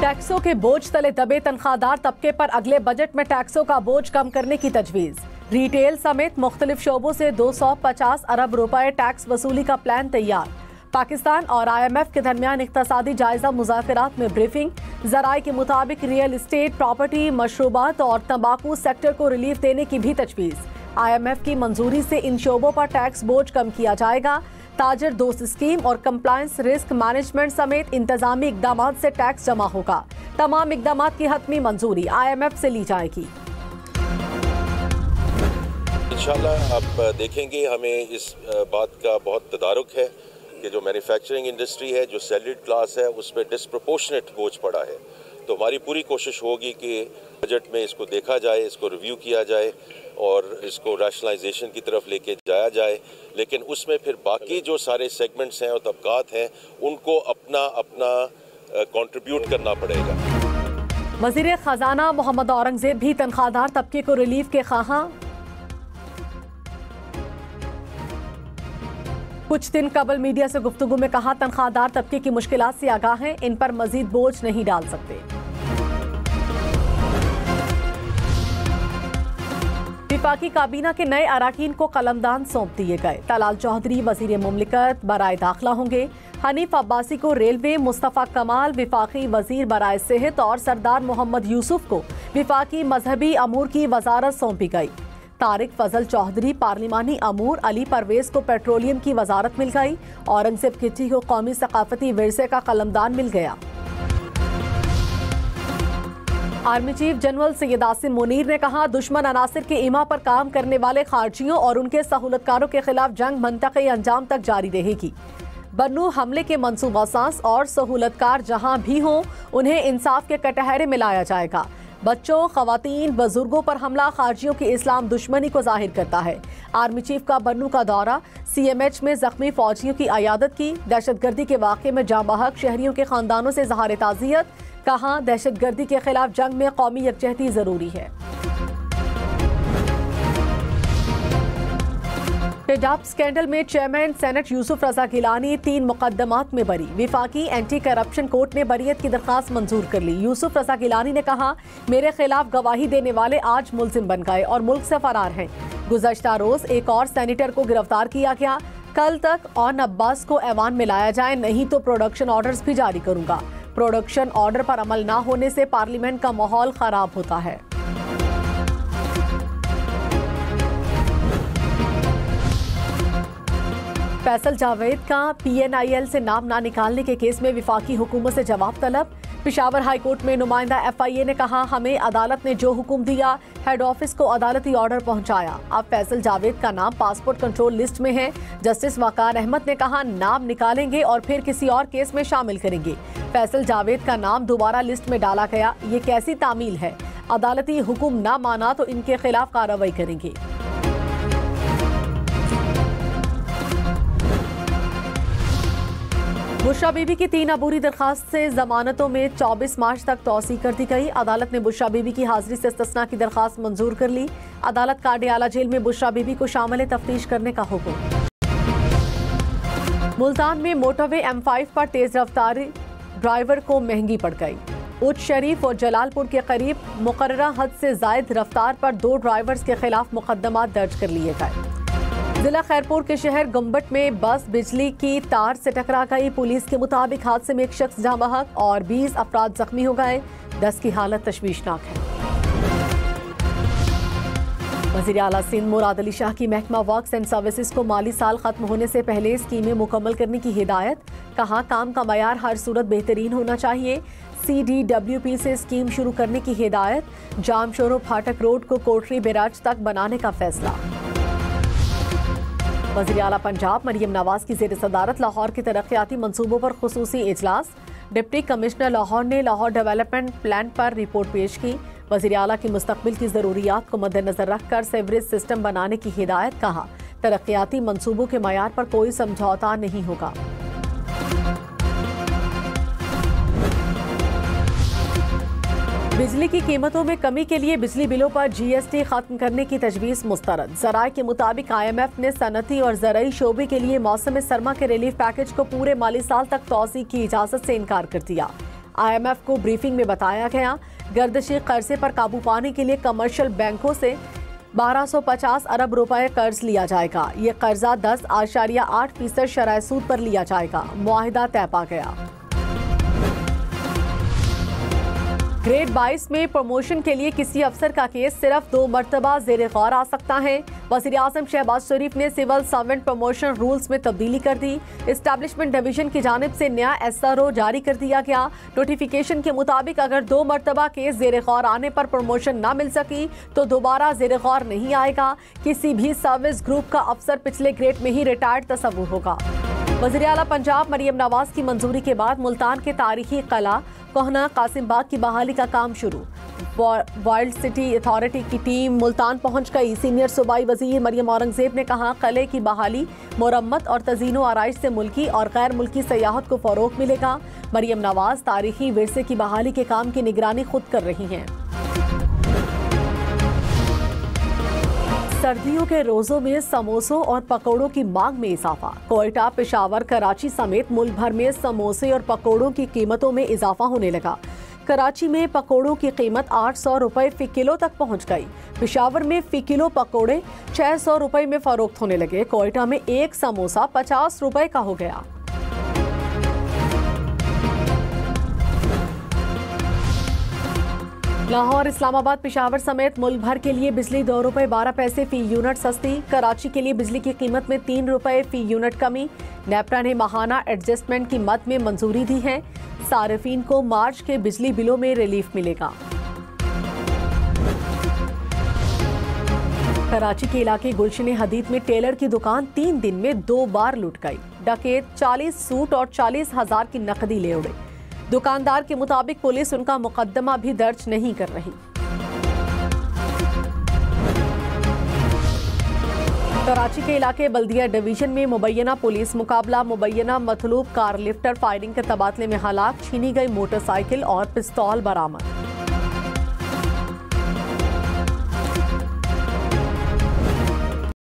टैक्सों के बोझ तले दबे तनख्वाहदार तबके पर अगले बजट में टैक्सों का बोझ कम करने की तजवीज़। रिटेल समेत मुख्तलिफ शोबों से 250 अरब रुपए टैक्स वसूली का प्लान तैयार। पाकिस्तान और IMF के दरमियान इक्तसादी जायजा मुज़ाकरात में ब्रीफिंग। ज़राए के मुताबिक रियल इस्टेट, प्रॉपर्टी, मशरूबात और तंबाकू सेक्टर को रिलीफ देने की भी तजवीज़। IMF की मंजूरी से इन शोबों पर टैक्स बोझ कम किया जाएगा। ताजर दोस्त स्कीम और कंप्लायंस रिस्क मैनेजमेंट समेत इंतजामी इकदाम से टैक्स जमा होगा। तमाम इकदाम की हतमी मंजूरी IMF से ली जाएगी। इंशाल्लाह आप देखेंगे, हमें इस बात का बहुत तदारुक है कि जो मैन्युफैक्चरिंग इंडस्ट्री है, जो सैलरीड क्लास है, उस पर डिस्प्रपोर्शनेट बोझ पड़ा है। तो हमारी पूरी कोशिश होगी कि बजट में इसको देखा जाए, इसको रिव्यू किया जाए और इसको रैशनलाइजेशन की तरफ लेके जाया जाए। लेकिन उसमें फिर बाकी जो सारे सेगमेंट्स हैं और तबकात हैं, उनको अपना अपना कंट्रीब्यूट करना पड़ेगा। वज़ीर खजाना मोहम्मद औरंगजेब भी तनख्वाहदार तबके को रिलीफ के ख्वाहां। कुछ दिन कबल मीडिया से गुफ्तगू में कहा, तनख्वाहदार तबके की मुश्किलात से आगाह हैं, इन पर मजीद बोझ नहीं डाल सकते। विफाकी काबीना के नए अराकीन को कलमदान सौंप दिए गए। तलाल चौधरी वजीर मुमलिकत बराए दाखिला होंगे। हनीफ अब्बासी को रेलवे, मुस्तफ़ा कमाल विफाकी वजीर बराए सेहत और सरदार मोहम्मद यूसुफ को विफाकी मजहबी अमूर की वजारत सौंपी गई। तारिक फजल चौधरी पार्लिमानी अमूर, अली परवेज को पेट्रोलियम की वजारत मिल गई। औरंगजेब किट्टी को कौमी सकाफती विरसे का कलमदान मिल गया। Army chief general Syed Asim Munir ने कहा, दुश्मन अनासिर के इमा पर काम करने वाले खारजियों और उनके सहूलतकारों के खिलाफ जंग मंतक़ी अंजाम तक जारी रहेगी। बन्नू हमले के मंसूबा साज और सहूलतकार जहां भी हों, उन्हें इंसाफ के कटहरे में लाया जाएगा। बच्चों, खवातीन, बुजुर्गों पर हमला खारजियों की इस्लाम दुश्मनी को जाहिर करता है। आर्मी चीफ का बन्नू का दौरा, CMH में जख्मी फौजियों की अयादत की। दहशतगर्दी के वाक़े में जाँ बहक शहरियों के खानदानों से इज़हार ताज़ियत। कहा, दहशतगर्दी के खिलाफ जंग में कौमी यकजहती जरूरी है। पेजाब स्कैंडल में चेयरमैन सेनेट यूसुफ रजा गिलानी 3 मुकदमात में बरी। विफाकी एंटी करप्शन कोर्ट ने बरियत की दरखास्त मंजूर कर ली। यूसुफ रजा गिलानी ने कहा, मेरे खिलाफ गवाही देने वाले आज मुलजिम बन गए और मुल्क से फरार हैं। गुज़श्ता रोज एक और सेनेटर को गिरफ्तार किया गया। कल तक ऑन अब्बास को ऐवान में लाया जाए, नहीं तो प्रोडक्शन ऑर्डर्स भी जारी करूंगा। प्रोडक्शन ऑर्डर पर अमल न होने से पार्लियामेंट का माहौल खराब होता है। फैसल जावेद का PNIL से नाम ना निकालने के केस में विफाकी हुकूमत से जवाब तलब। पेशावर हाई कोर्ट में नुमाइंदा FIA ने कहा, हमें अदालत ने जो हुक्म दिया, हेड ऑफिस को अदालती ऑर्डर पहुंचाया। अब फैसल जावेद का नाम पासपोर्ट कंट्रोल लिस्ट में है। जस्टिस वकार अहमद ने कहा, नाम निकालेंगे और फिर किसी और केस में शामिल करेंगे। फैसल जावेद का नाम दोबारा लिस्ट में डाला गया, ये कैसी तामील है? अदालती हुक्म ना माना तो इनके खिलाफ कार्रवाई करेंगे। बुशरा बीबी की 3 अबूरी दरखास्त से जमानतों में 24 मार्च तक तौसी कर दी गई। अदालत ने बुशरा बीबी की हाजिरी से इस्तिस्ना की दरखास्त मंजूर कर ली। अदालत का अडियाला जेल में बुशरा बीबी को शामिल तफ्तीश करने का हुक्म। मुल्तान में मोटरवे M5 पर तेज रफ्तारी ड्राइवर को महंगी पड़ गई। उच्च शरीफ और जलालपुर के करीब मुकर्ररा हद से जायद रफ्तार पर 2 ड्राइवर्स के खिलाफ मुकदमा दर्ज कर लिए गए। जिला खैरपुर के शहर गुम्बट में बस बिजली की तार से टकरा गई। पुलिस के मुताबिक हादसे में एक शख्स जाँ बहक और 20 अफराद जख्मी हो गए। 10 की हालत तशवीशनाक है। वज़ीर आला सिंध मुराद अली शाह की महकमा वर्क्स एंड सर्विसेज को माली साल खत्म होने से पहले स्कीमें मुकम्मल करने की हिदायत। कहा, काम का मयार हर सूरत बेहतरीन होना चाहिए। CDWP से स्कीम शुरू करने की हिदायत। जाम शोरो फाटक रोड को कोटरी बैराज तक बनाने का फैसला। वज़ीर आला पंजाब मरियम नवाज की ज़ेर सदारत लाहौर के तरक्याती मंसूबों पर खुसूसी इजलास। डिप्टी कमिश्नर लाहौर ने लाहौर डेवलपमेंट प्लान पर रिपोर्ट पेश की। वज़ीर आला की मुस्तक़बिल की ज़रूरियात को मद्देनज़र रखकर सेवरेज सिस्टम बनाने की हिदायत। कहा, तरक्याती मंसूबों के मयार पर कोई समझौता नहीं होगा। बिजली की कीमतों में कमी के लिए बिजली बिलों पर GST खत्म करने की तजवीज़ मुस्तरद। ज़राए के मुताबिक IMF ने सनती और ज़राई शोबे के लिए मौसम सरमा के रिलीफ पैकेज को पूरे माली साल तक तौसी की इजाज़त से इनकार कर दिया। IMF को ब्रीफिंग में बताया गया, गर्दिशी कर्जे पर काबू पाने के लिए कमर्शियल बैंकों से 1250 अरब रुपए कर्ज लिया जाएगा। ये कर्जा 10.8% शरह सूद पर लिया जाएगा। मुआहिदा तय पा गया। ग्रेड 22 में प्रमोशन के लिए किसी अफसर का केस सिर्फ 2 मरतबा ज़ेरे गौर आ सकता है। वज़ीर आज़म शहबाज शरीफ ने सिविल सर्वेंट प्रमोशन रूल्स में तब्दीली कर दी। एस्टैब्लिशमेंट डिवीजन की जानिब से नया SRO जारी कर दिया गया। नोटिफिकेशन के मुताबिक अगर 2 मरतबा केस ज़ेरे गौर आने पर प्रमोशन न मिल सकी तो दोबारा ज़ेरे गौर नहीं आएगा। किसी भी सर्विस ग्रुप का अफसर पिछले ग्रेड में ही रिटायर्ड तस्वुर होगा। वज़ीर आला पंजाब मरियम नवाज की मंजूरी के बाद मुल्तान के तारीखी कला कोहना कासिम बाग की बहाली का काम शुरू। वर्ल्ड सिटी अथॉरिटी की टीम मुल्तान पहुंच गई। सीनियर सूबाई वजीर मरियम औरंगजेब ने कहा, कले की बहाली, मुरम्मत और तज़ीनो आराइश से मुल्की और गैर मुल्की सयाहत को फ़रोग़ मिलेगा। मरियम नवाज तारीखी विरसे की बहाली के काम की निगरानी खुद कर रही हैं। सर्दियों के रोजों में समोसों और पकौड़ों की मांग में इजाफा। कोयटा, पेशावर, कराची समेत मुल्क भर में समोसे और पकौड़ों की कीमतों में इजाफा होने लगा। कराची में पकौड़ों की कीमत 800 रुपए फी किलो तक पहुंच गई। पेशावर में फी किलो पकौड़े 600 रुपए में फरोख्त होने लगे। कोयटा में एक समोसा 50 रुपए का हो गया। लाहौर, इस्लामाबाद, पेशावर समेत मुल्क भर के लिए बिजली 2 रुपए 12 पैसे फी यूनिट सस्ती। कराची के लिए बिजली की कीमत में 3 रुपए फी यूनिट कमी। नेपरा ने माहाना एडजस्टमेंट की मद में मंजूरी दी है। सार्फिन को मार्च के बिजली बिलों में रिलीफ मिलेगा। कराची के इलाके गुलशन हदीद में टेलर की दुकान 3 दिन में 2 बार लूट गई। डकैत 40 सूट और 40,000 की नकदी ले उड़े। दुकानदार के मुताबिक पुलिस उनका मुकदमा भी दर्ज नहीं कर रही। कराची के इलाके बल्दिया डिवीजन में मुबैना पुलिस मुकाबला। मुबैना मतलूब कार लिफ्टर फायरिंग के तबादले में हलाक, छीनी गई मोटरसाइकिल और पिस्तौल बरामद।